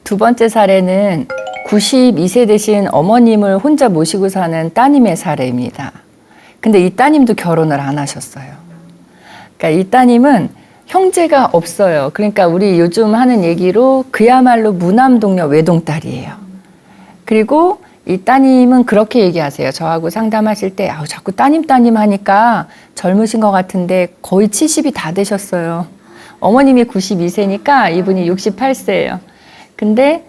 두 번째 사례는 92세 되신 어머님을 혼자 모시고 사는 따님의 사례입니다. 근데 이 따님도 결혼을 안 하셨어요. 그러니까 이 따님은 형제가 없어요. 그러니까 우리 요즘 하는 얘기로 그야말로 무남동녀 외동딸이에요. 그리고 이 따님은 그렇게 얘기하세요. 저하고 상담하실 때 자꾸 따님 하니까 젊으신 것 같은데 거의 70이 다 되셨어요. 어머님이 92세니까 이분이 68세예요. 근데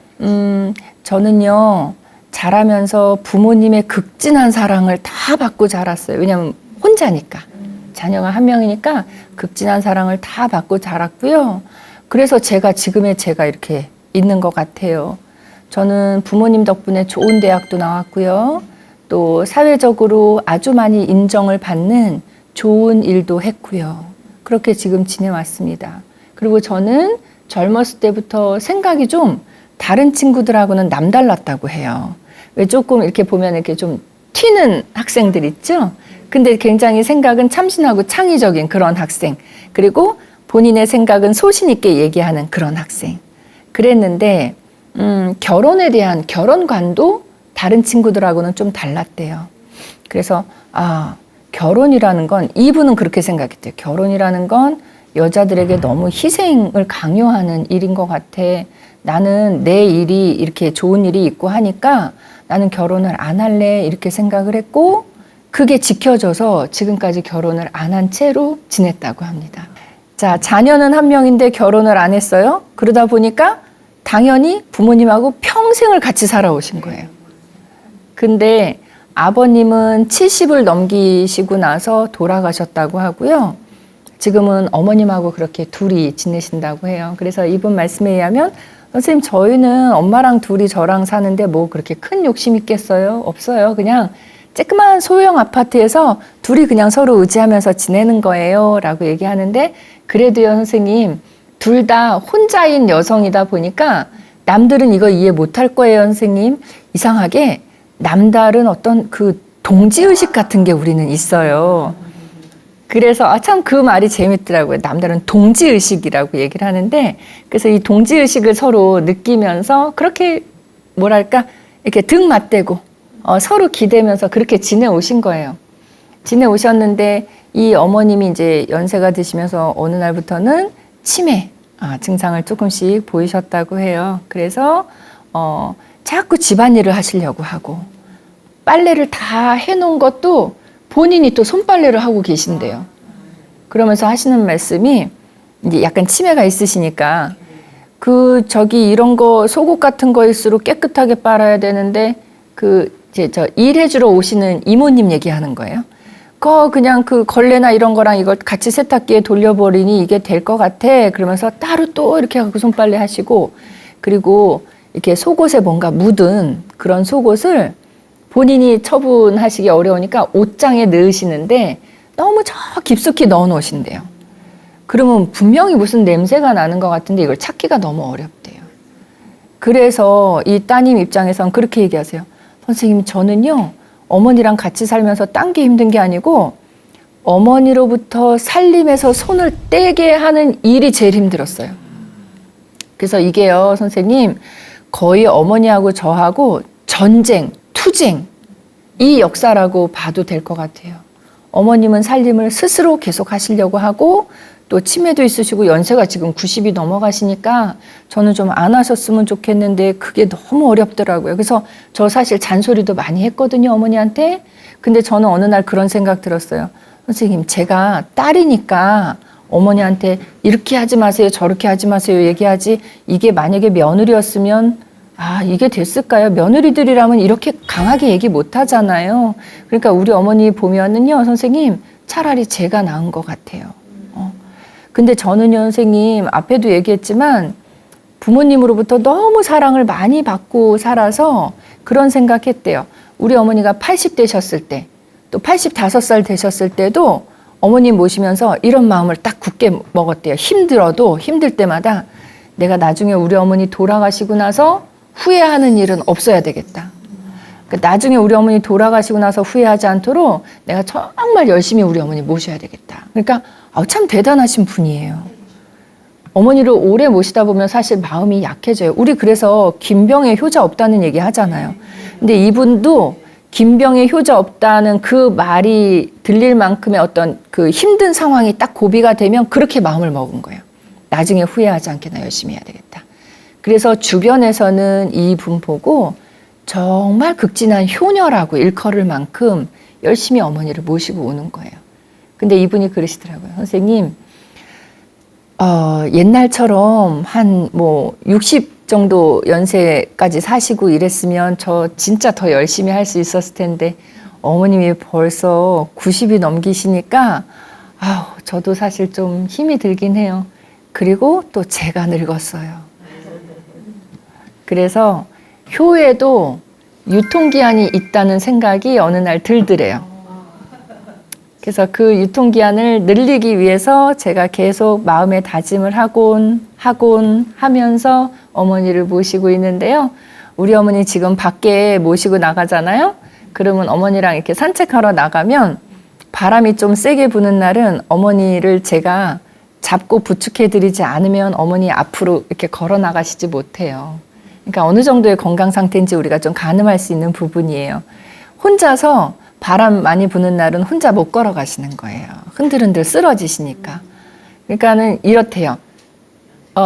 저는요 자라면서 부모님의 극진한 사랑을 다 받고 자랐어요. 왜냐하면 혼자니까. 자녀가 한 명이니까 극진한 사랑을 다 받고 자랐고요. 그래서 제가 지금의 제가 이렇게 있는 것 같아요. 저는 부모님 덕분에 좋은 대학도 나왔고요. 또 사회적으로 아주 많이 인정을 받는 좋은 일도 했고요. 그렇게 지금 지내왔습니다. 그리고 저는 젊었을 때부터 생각이 좀 다른 친구들하고는 남달랐다고 해요. 왜 조금 이렇게 보면 이렇게 좀 튀는 학생들 있죠? 근데 굉장히 생각은 참신하고 창의적인 그런 학생. 그리고 본인의 생각은 소신 있게 얘기하는 그런 학생. 그랬는데 결혼에 대한 결혼관도 다른 친구들하고는 좀 달랐대요. 그래서 결혼이라는 건 이분은 그렇게 생각했대요. 결혼이라는 건 여자들에게 너무 희생을 강요하는 일인 것 같아. 나는 내 일이 이렇게 좋은 일이 있고 하니까 나는 결혼을 안 할래 이렇게 생각을 했고 그게 지켜져서 지금까지 결혼을 안 한 채로 지냈다고 합니다. 자, 자녀는 한 명인데 결혼을 안 했어요. 그러다 보니까 당연히 부모님하고 평생을 같이 살아오신 거예요. 근데 아버님은 70을 넘기시고 나서 돌아가셨다고 하고요. 지금은 어머님하고 그렇게 둘이 지내신다고 해요. 그래서 이분 말씀에 의하면 선생님 저희는 엄마랑 둘이 저랑 사는데 뭐 그렇게 큰 욕심 있겠어요? 없어요. 그냥 쬐끄만 소형 아파트에서 둘이 그냥 서로 의지하면서 지내는 거예요 라고 얘기하는데 그래도요 선생님 둘 다 혼자인 여성이다 보니까 남들은 이거 이해 못할 거예요 선생님. 이상하게 남다른 어떤 그 동지의식 같은 게 우리는 있어요. 그래서 참 그 말이 재밌더라고요. 남다른 동지의식이라고 얘기를 하는데 그래서 이 동지의식을 서로 느끼면서 그렇게 뭐랄까 이렇게 등 맞대고 서로 기대면서 그렇게 지내오신 거예요. 지내오셨는데 이 어머님이 이제 연세가 드시면서 어느 날부터는 치매 증상을 조금씩 보이셨다고 해요. 그래서 자꾸 집안일을 하시려고 하고 빨래를 다 해놓은 것도 본인이 또 손빨래를 하고 계신대요. 그러면서 하시는 말씀이 이제 약간 치매가 있으시니까 이런 거 속옷 같은 거일수록 깨끗하게 빨아야 되는데 일해주러 오시는 이모님 얘기하는 거예요. 그냥 그 걸레나 이런 거랑 이걸 같이 세탁기에 돌려버리니 이게 될 것 같아. 그러면서 따로 또 이렇게 하고 손빨래 하시고 그리고 이렇게 속옷에 뭔가 묻은 그런 속옷을 본인이 처분하시기 어려우니까 옷장에 넣으시는데 너무 저 깊숙이 넣어 놓으신대요. 그러면 분명히 무슨 냄새가 나는 것 같은데 이걸 찾기가 너무 어렵대요. 그래서 이 따님 입장에선 그렇게 얘기하세요. 선생님 저는요 어머니랑 같이 살면서 딴 게 힘든 게 아니고 어머니로부터 살림에서 손을 떼게 하는 일이 제일 힘들었어요. 그래서 이게요 선생님 거의 어머니하고 저하고 전쟁, 투쟁 이 역사라고 봐도 될 것 같아요. 어머님은 살림을 스스로 계속 하시려고 하고 또 치매도 있으시고 연세가 지금 90이 넘어가시니까 저는 좀 안 하셨으면 좋겠는데 그게 너무 어렵더라고요. 그래서 저 사실 잔소리도 많이 했거든요 어머니한테. 근데 저는 어느 날 그런 생각 들었어요. 선생님 제가 딸이니까 어머니한테 이렇게 하지 마세요 저렇게 하지 마세요 얘기하지 이게 만약에 며느리였으면 이게 됐을까요? 며느리들이라면 이렇게 강하게 얘기 못 하잖아요. 그러니까 우리 어머니 보면은요, 선생님, 차라리 제가 나은 것 같아요. 근데 저는요, 선생님, 앞에도 얘기했지만 부모님으로부터 너무 사랑을 많이 받고 살아서 그런 생각했대요. 우리 어머니가 80 되셨을 때, 또 85살 되셨을 때도 어머님 모시면서 이런 마음을 딱 굳게 먹었대요. 힘들어도 힘들 때마다 내가 나중에 우리 어머니 돌아가시고 나서 후회하는 일은 없어야 되겠다. 그러니까 나중에 우리 어머니 돌아가시고 나서 후회하지 않도록 내가 정말 열심히 우리 어머니 모셔야 되겠다. 그러니까 참 대단하신 분이에요. 어머니를 오래 모시다 보면 사실 마음이 약해져요. 우리 그래서 김병에 효자 없다는 얘기 하잖아요. 근데 이분도 김병에 효자 없다는 그 말이 들릴 만큼의 어떤 그 힘든 상황이 딱 고비가 되면 그렇게 마음을 먹은 거예요. 나중에 후회하지 않게 나 열심히 해야 되겠다. 그래서 주변에서는 이분 보고 정말 극진한 효녀라고 일컬을 만큼 열심히 어머니를 모시고 오는 거예요. 근데 이분이 그러시더라고요. 선생님, 옛날처럼 한 60 정도 연세까지 사시고 이랬으면 저 진짜 더 열심히 할 수 있었을 텐데 어머님이 벌써 90이 넘기시니까 저도 사실 좀 힘이 들긴 해요. 그리고 또 제가 늙었어요. 그래서 효에도 유통기한이 있다는 생각이 어느 날 들더래요. 그래서 그 유통기한을 늘리기 위해서 제가 계속 마음의 다짐을 하곤 하면서 어머니를 모시고 있는데요. 우리 어머니 지금 밖에 모시고 나가잖아요. 그러면 어머니랑 이렇게 산책하러 나가면 바람이 좀 세게 부는 날은 어머니를 제가 잡고 부축해드리지 않으면 어머니 앞으로 이렇게 걸어 나가시지 못해요. 그러니까 어느 정도의 건강 상태인지 우리가 좀 가늠할 수 있는 부분이에요. 혼자서 바람 많이 부는 날은 혼자 못 걸어가시는 거예요. 흔들흔들 쓰러지시니까. 그러니까는 이렇대요.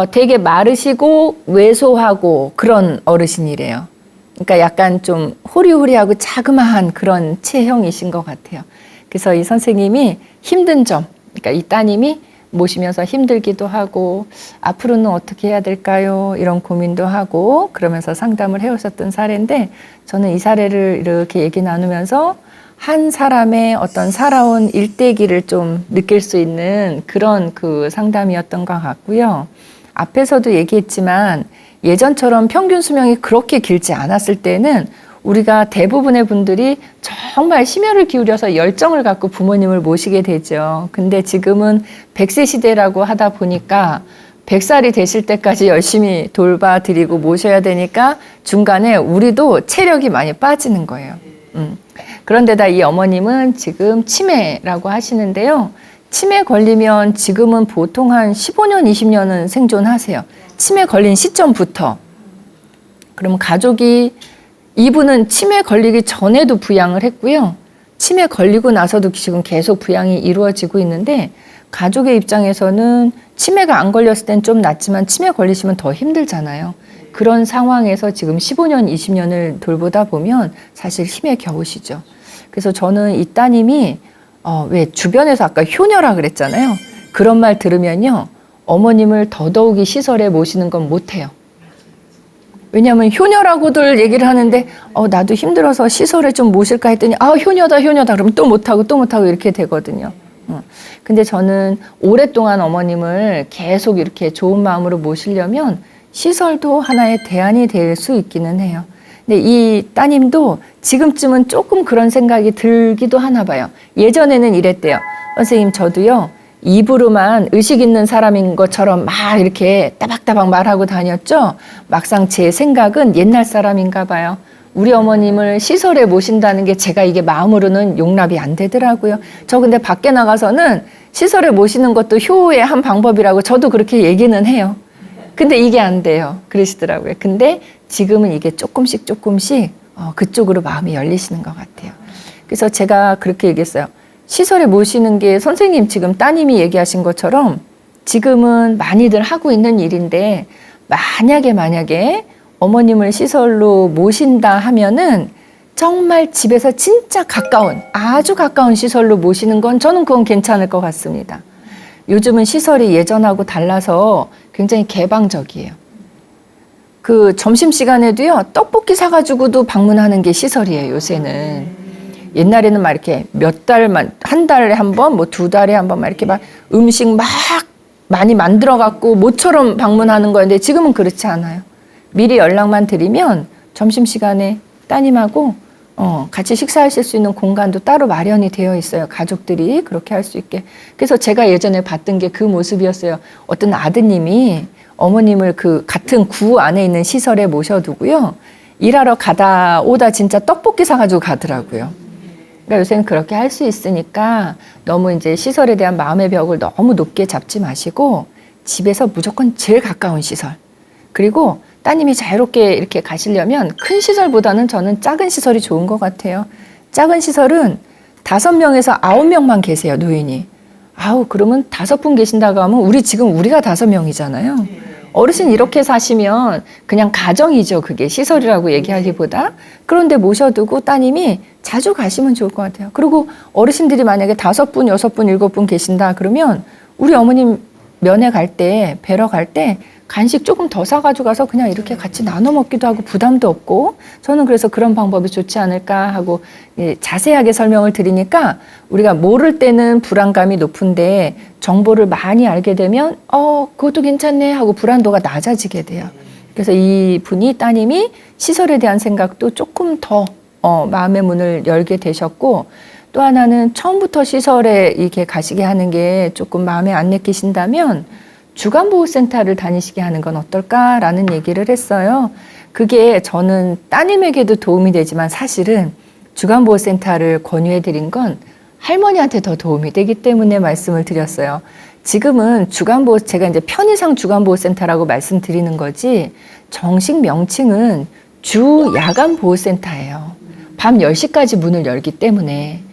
되게 마르시고 왜소하고 그런 어르신이래요. 그러니까 약간 좀 호리호리하고 자그마한 그런 체형이신 것 같아요. 그래서 이 선생님이 힘든 점, 그러니까 이 따님이 모시면서 힘들기도 하고 앞으로는 어떻게 해야 될까요? 이런 고민도 하고 그러면서 상담을 해오셨던 사례인데 저는 이 사례를 이렇게 얘기 나누면서 한 사람의 어떤 살아온 일대기를 좀 느낄 수 있는 그런 그 상담이었던 것 같고요. 앞에서도 얘기했지만 예전처럼 평균 수명이 그렇게 길지 않았을 때는 우리가 대부분의 분들이 정말 심혈을 기울여서 열정을 갖고 부모님을 모시게 되죠. 근데 지금은 100세 시대라고 하다 보니까 100살이 되실 때까지 열심히 돌봐드리고 모셔야 되니까 중간에 우리도 체력이 많이 빠지는 거예요. 그런데다 이 어머님은 지금 치매라고 하시는데요. 치매 걸리면 지금은 보통 한 15년, 20년은 생존하세요. 치매 걸린 시점부터. 그러면 가족이 이분은 치매 걸리기 전에도 부양을 했고요. 치매 걸리고 나서도 지금 계속 부양이 이루어지고 있는데 가족의 입장에서는 치매가 안 걸렸을 땐 좀 낫지만 치매 걸리시면 더 힘들잖아요. 그런 상황에서 지금 15년, 20년을 돌보다 보면 사실 힘에 겨우시죠. 그래서 저는 이 따님이 왜 주변에서 아까 효녀라 그랬잖아요. 그런 말 들으면요. 어머님을 더더욱이 시설에 모시는 건 못해요. 왜냐하면 효녀라고들 얘기를 하는데 나도 힘들어서 시설에 좀 모실까 했더니 효녀다 그러면 또 못하고 이렇게 되거든요. 근데 저는 오랫동안 어머님을 계속 이렇게 좋은 마음으로 모시려면 시설도 하나의 대안이 될 수 있기는 해요. 근데 이 따님도 지금쯤은 조금 그런 생각이 들기도 하나 봐요. 예전에는 이랬대요. 선생님 저도요. 입으로만 의식 있는 사람인 것처럼 막 이렇게 따박따박 말하고 다녔죠. 막상 제 생각은 옛날 사람인가 봐요. 우리 어머님을 시설에 모신다는 게 제가 이게 마음으로는 용납이 안 되더라고요. 저 근데 밖에 나가서는 시설에 모시는 것도 효의 한 방법이라고 저도 그렇게 얘기는 해요. 근데 이게 안 돼요. 그러시더라고요. 근데 지금은 이게 조금씩 그쪽으로 마음이 열리시는 것 같아요. 그래서 제가 그렇게 얘기했어요. 시설에 모시는 게 선생님 지금 따님이 얘기하신 것처럼 지금은 많이들 하고 있는 일인데 만약에 어머님을 시설로 모신다 하면은 정말 집에서 진짜 아주 가까운 시설로 모시는 건 저는 그건 괜찮을 것 같습니다. 요즘은 시설이 예전하고 달라서 굉장히 개방적이에요. 그 점심시간에도요, 떡볶이 사가지고도 방문하는 게 시설이에요, 요새는. 옛날에는 막 이렇게 한 달에 한 번, 2달에 한 번 막 이렇게 막 음식 막 많이 만들어갖고 모처럼 방문하는 거였는데 지금은 그렇지 않아요. 미리 연락만 드리면 점심시간에 따님하고 같이 식사하실 수 있는 공간도 따로 마련이 되어 있어요. 가족들이 그렇게 할 수 있게. 그래서 제가 예전에 봤던 게 그 모습이었어요. 어떤 아드님이 어머님을 그 같은 구 안에 있는 시설에 모셔두고요. 일하러 가다 오다 진짜 떡볶이 사가지고 가더라고요. 그러니까 요새는 그렇게 할 수 있으니까 너무 이제 시설에 대한 마음의 벽을 너무 높게 잡지 마시고 집에서 무조건 제일 가까운 시설. 그리고 따님이 자유롭게 이렇게 가시려면 큰 시설보다는 저는 작은 시설이 좋은 것 같아요. 작은 시설은 5명에서 9명만 계세요, 노인이. 그러면 5분 계신다고 하면 우리가 5명이잖아요. 어르신 이렇게 사시면 그냥 가정이죠. 그게 시설이라고 얘기하기보다. 그런데 모셔두고 따님이 자주 가시면 좋을 것 같아요. 그리고 어르신들이 만약에 5분, 6분, 7분 계신다 그러면 우리 어머님 면회 갈 때, 뵈러 갈 때 간식 조금 더 사가지고 가서 그냥 이렇게 같이 나눠 먹기도 하고 부담도 없고, 저는 그래서 그런 방법이 좋지 않을까 하고 자세하게 설명을 드리니까 우리가 모를 때는 불안감이 높은데 정보를 많이 알게 되면 그것도 괜찮네 하고 불안도가 낮아지게 돼요. 그래서 이 분이 따님이 시설에 대한 생각도 조금 더 마음의 문을 열게 되셨고, 또 하나는 처음부터 시설에 이렇게 가시게 하는 게 조금 마음에 안 내키신다면 주간보호센터를 다니시게 하는 건 어떨까라는 얘기를 했어요. 그게 저는 따님에게도 도움이 되지만 사실은 주간보호센터를 권유해 드린 건 할머니한테 더 도움이 되기 때문에 말씀을 드렸어요. 지금은 제가 이제 편의상 주간보호센터라고 말씀드리는 거지, 정식 명칭은 주야간보호센터예요. 밤 10시까지 문을 열기 때문에.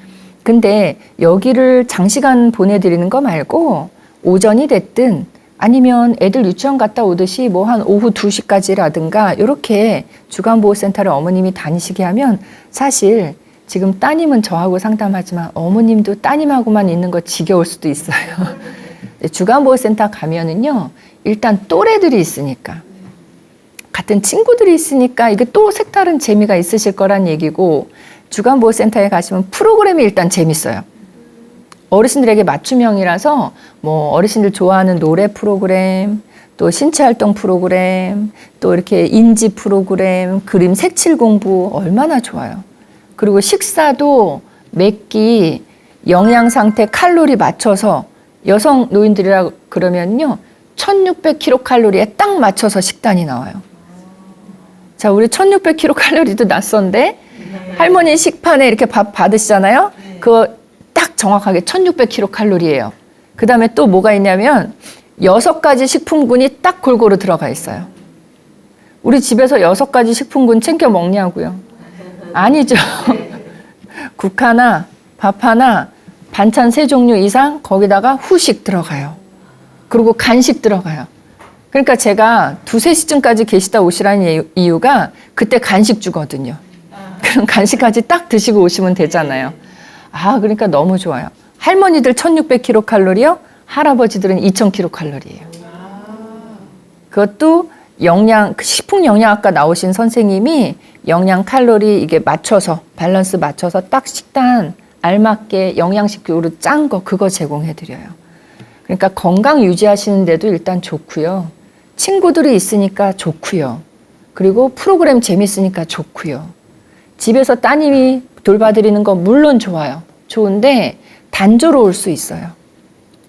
근데 여기를 장시간 보내드리는 거 말고 오전이 됐든 아니면 애들 유치원 갔다 오듯이 한 오후 2시까지라든가 이렇게 주간보호센터를 어머님이 다니시게 하면, 사실 지금 따님은 저하고 상담하지만 어머님도 따님하고만 있는 거 지겨울 수도 있어요. 주간보호센터 가면은요, 일단 또래들이 있으니까, 같은 친구들이 있으니까 이게 또 색다른 재미가 있으실 거란 얘기고, 주간보호센터에 가시면 프로그램이 일단 재밌어요. 어르신들에게 맞춤형이라서 어르신들 좋아하는 노래 프로그램, 또 신체활동 프로그램, 또 이렇게 인지 프로그램, 그림 색칠 공부 얼마나 좋아요. 그리고 식사도 몇 끼, 영양 상태, 칼로리 맞춰서, 여성 노인들이라 그러면요 1600kcal에 딱 맞춰서 식단이 나와요. 자, 우리 1600kcal도 낯선데 할머니 식판에 이렇게 밥 받으시잖아요. 그거 딱 정확하게 1600kcal예요. 그 다음에 또 뭐가 있냐면 6가지 식품군이 딱 골고루 들어가 있어요. 우리 집에서 6가지 식품군 챙겨 먹냐고요? 아니죠. 국 하나, 밥 하나, 반찬 3종류 이상, 거기다가 후식 들어가요. 그리고 간식 들어가요. 그러니까 제가 2, 3시쯤까지 계시다 오시라는 이유가 그때 간식 주거든요. 그럼 간식까지 딱 드시고 오시면 되잖아요. 그러니까 너무 좋아요. 할머니들 1600kcal요, 할아버지들은 2000kcal예요. 그것도 식품 영양학과 나오신 선생님이 영양 칼로리 이게 맞춰서, 밸런스 맞춰서 딱 식단 알맞게 영양식으로 짠 거, 그거 제공해 드려요. 그러니까 건강 유지하시는데도 일단 좋고요. 친구들이 있으니까 좋고요. 그리고 프로그램 재밌으니까 좋고요. 집에서 따님이 돌봐드리는 거 물론 좋아요. 좋은데 단조로울 수 있어요.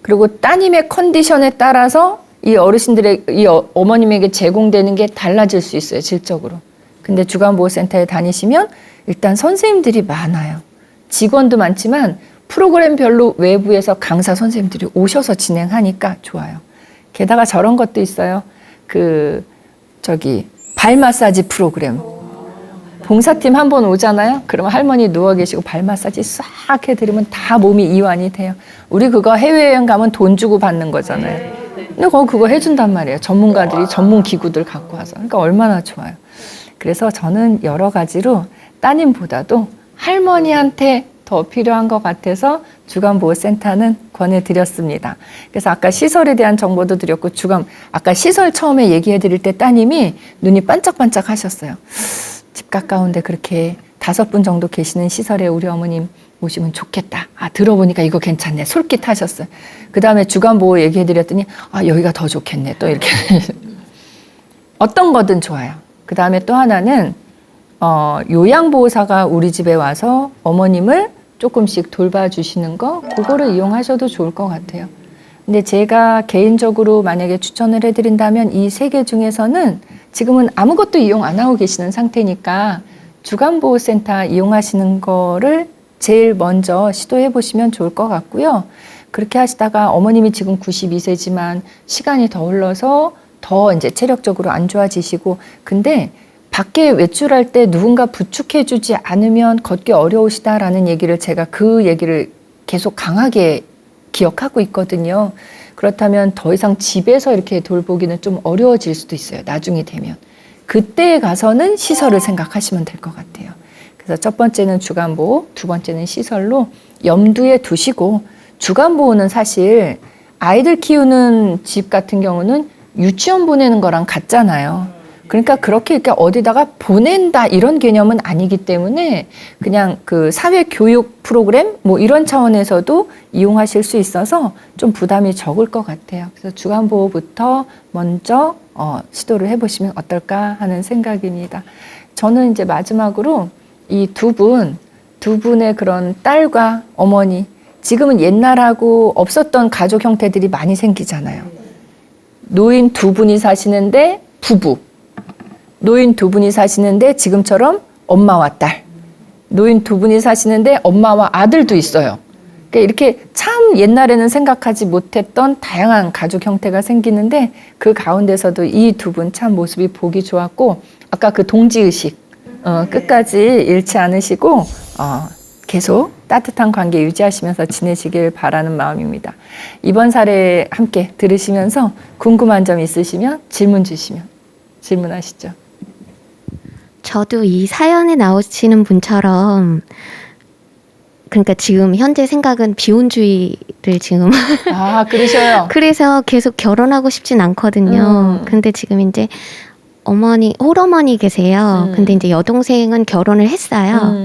그리고 따님의 컨디션에 따라서 이 어머님에게 제공되는 게 달라질 수 있어요, 질적으로. 근데 주간보호센터에 다니시면 일단 선생님들이 많아요. 직원도 많지만 프로그램별로 외부에서 강사 선생님들이 오셔서 진행하니까 좋아요. 게다가 저런 것도 있어요. 발 마사지 프로그램. 봉사팀 한 번 오잖아요. 그러면 할머니 누워 계시고 발 마사지 싹 해드리면 다 몸이 이완이 돼요. 우리 그거 해외여행 가면 돈 주고 받는 거잖아요. 근데 그거 해준단 말이에요. 전문가들이 전문 기구들 갖고 와서. 그러니까 얼마나 좋아요. 그래서 저는 여러 가지로 따님보다도 할머니한테 더 필요한 것 같아서 주간보호센터는 권해드렸습니다. 그래서 아까 시설에 대한 정보도 드렸고, 아까 시설 처음에 얘기해드릴 때 따님이 눈이 반짝반짝 하셨어요. 집 가까운데 그렇게 5분 정도 계시는 시설에 우리 어머님 모시면 좋겠다. 들어보니까 이거 괜찮네. 솔깃하셨어요. 그 다음에 주간보호 얘기해드렸더니 여기가 더 좋겠네. 또 이렇게. 어떤 거든 좋아요. 그 다음에 또 하나는 요양보호사가 우리 집에 와서 어머님을 조금씩 돌봐주시는 거, 그거를 이용하셔도 좋을 것 같아요. 근데 제가 개인적으로 만약에 추천을 해드린다면 이 3개 중에서는 지금은 아무것도 이용 안 하고 계시는 상태니까 주간보호센터 이용하시는 거를 제일 먼저 시도해 보시면 좋을 것 같고요. 그렇게 하시다가 어머님이 지금 92세지만 시간이 더 흘러서 더 이제 체력적으로 안 좋아지시고, 근데 밖에 외출할 때 누군가 부축해주지 않으면 걷기 어려우시다라는 얘기를 제가 그 얘기를 계속 강하게 기억하고 있거든요. 그렇다면 더 이상 집에서 이렇게 돌보기는 좀 어려워질 수도 있어요. 나중이 되면. 그때에 가서는 시설을 생각하시면 될 것 같아요. 그래서 첫 번째는 주간보호, 두 번째는 시설로 염두에 두시고, 주간보호는 사실 아이들 키우는 집 같은 경우는 유치원 보내는 거랑 같잖아요. 그러니까 그렇게 이렇게 어디다가 보낸다 이런 개념은 아니기 때문에 그냥 그 사회교육 프로그램 뭐 이런 차원에서도 이용하실 수 있어서 좀 부담이 적을 것 같아요. 그래서 주간보호부터 먼저 시도를 해보시면 어떨까 하는 생각입니다. 저는 이제 마지막으로 이 두 분의 그런 딸과 어머니, 지금은 옛날하고 없었던 가족 형태들이 많이 생기잖아요. 노인 두 분이 사시는데 부부, 노인 두 분이 사시는데 지금처럼 엄마와 딸, 노인 두 분이 사시는데 엄마와 아들도 있어요. 그러니까 이렇게 참 옛날에는 생각하지 못했던 다양한 가족 형태가 생기는데 그 가운데서도 이 두 분 참 모습이 보기 좋았고, 아까 그 동지의식 끝까지 잃지 않으시고 계속 따뜻한 관계 유지하시면서 지내시길 바라는 마음입니다. 이번 사례 함께 들으시면서 궁금한 점 있으시면 질문 주시면 질문하시죠. 저도 이 사연에 나오시는 분처럼, 그러니까 지금 현재 생각은 비혼주의를 지금 그러셔요. 그래서 계속 결혼하고 싶진 않거든요. 근데 지금 이제 홀어머니 계세요. 근데 이제 여동생은 결혼을 했어요.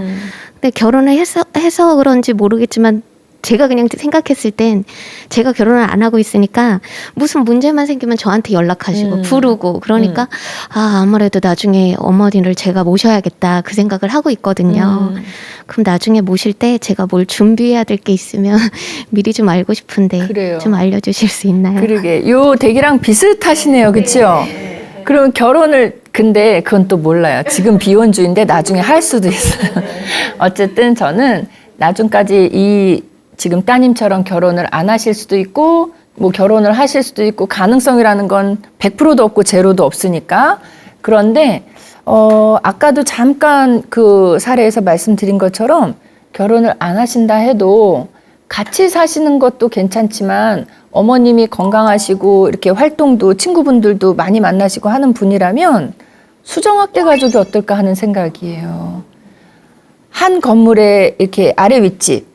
근데 결혼을 해서 그런지 모르겠지만 제가 그냥 생각했을 땐 제가 결혼을 안 하고 있으니까 무슨 문제만 생기면 저한테 연락하시고 부르고 그러니까 아무래도 나중에 어머니를 제가 모셔야겠다 그 생각을 하고 있거든요. 그럼 나중에 모실 때 제가 뭘 준비해야 될 게 있으면 미리 좀 알고 싶은데 그래요. 좀 알려주실 수 있나요? 그러게 요 댁이랑 비슷하시네요. 그렇죠? 그럼 결혼을, 근데 그건 또 몰라요. 지금 비혼주의인데 나중에 할 수도 있어요. 어쨌든 저는 나중까지 지금 따님처럼 결혼을 안 하실 수도 있고 뭐 결혼을 하실 수도 있고, 가능성이라는 건 100%도 없고 제로도 없으니까. 그런데 아까도 잠깐 그 사례에서 말씀드린 것처럼 결혼을 안 하신다 해도 같이 사시는 것도 괜찮지만 어머님이 건강하시고 이렇게 활동도 친구분들도 많이 만나시고 하는 분이라면 수정확대 가족이 어떨까 하는 생각이에요. 한 건물에 이렇게 아래 윗집,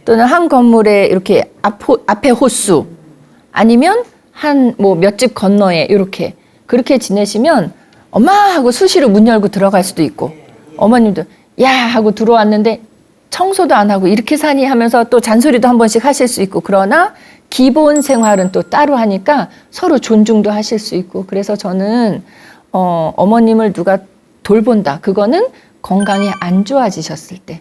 또는 한 건물에 이렇게 앞에 호수, 아니면 몇 집 건너에 이렇게 그렇게 지내시면 엄마 하고 수시로 문 열고 들어갈 수도 있고, 어머님도 야 하고 들어왔는데 청소도 안 하고 이렇게 사니 하면서 또 잔소리도 한 번씩 하실 수 있고, 그러나 기본 생활은 또 따로 하니까 서로 존중도 하실 수 있고. 그래서 저는 어머님을 누가 돌본다, 그거는 건강이 안 좋아지셨을 때.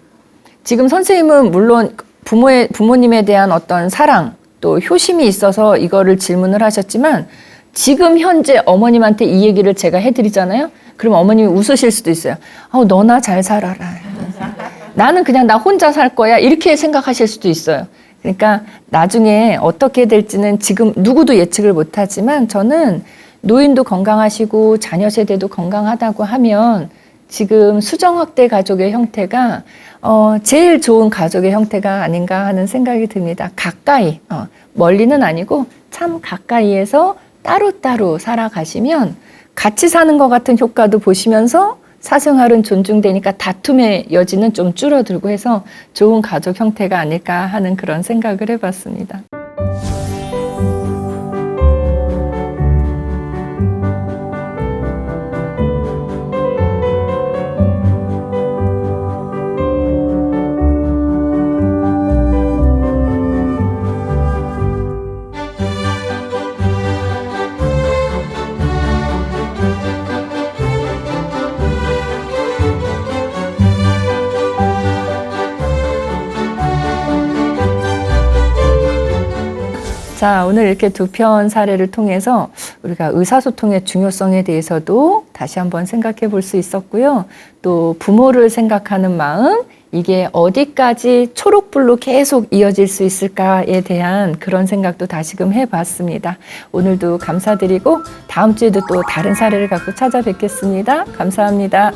지금 선생님은 물론 부모님에 대한 어떤 사랑 또 효심이 있어서 이거를 질문을 하셨지만, 지금 현재 어머님한테 이 얘기를 제가 해드리잖아요. 그럼 어머님이 웃으실 수도 있어요. 너나 잘 살아라. 나는 그냥 나 혼자 살 거야. 이렇게 생각하실 수도 있어요. 그러니까 나중에 어떻게 될지는 지금 누구도 예측을 못하지만, 저는 노인도 건강하시고 자녀 세대도 건강하다고 하면 지금 수정확대 가족의 형태가 제일 좋은 가족의 형태가 아닌가 하는 생각이 듭니다. 가까이, 멀리는 아니고 참 가까이에서 따로따로 살아가시면 같이 사는 것 같은 효과도 보시면서 사생활은 존중되니까 다툼의 여지는 좀 줄어들고 해서 좋은 가족 형태가 아닐까 하는 그런 생각을 해봤습니다. 자, 오늘 이렇게 두 편 사례를 통해서 우리가 의사소통의 중요성에 대해서도 다시 한번 생각해 볼 수 있었고요. 또 부모를 생각하는 마음, 이게 어디까지 초록불로 계속 이어질 수 있을까에 대한 그런 생각도 다시금 해봤습니다. 오늘도 감사드리고 다음 주에도 또 다른 사례를 갖고 찾아뵙겠습니다. 감사합니다.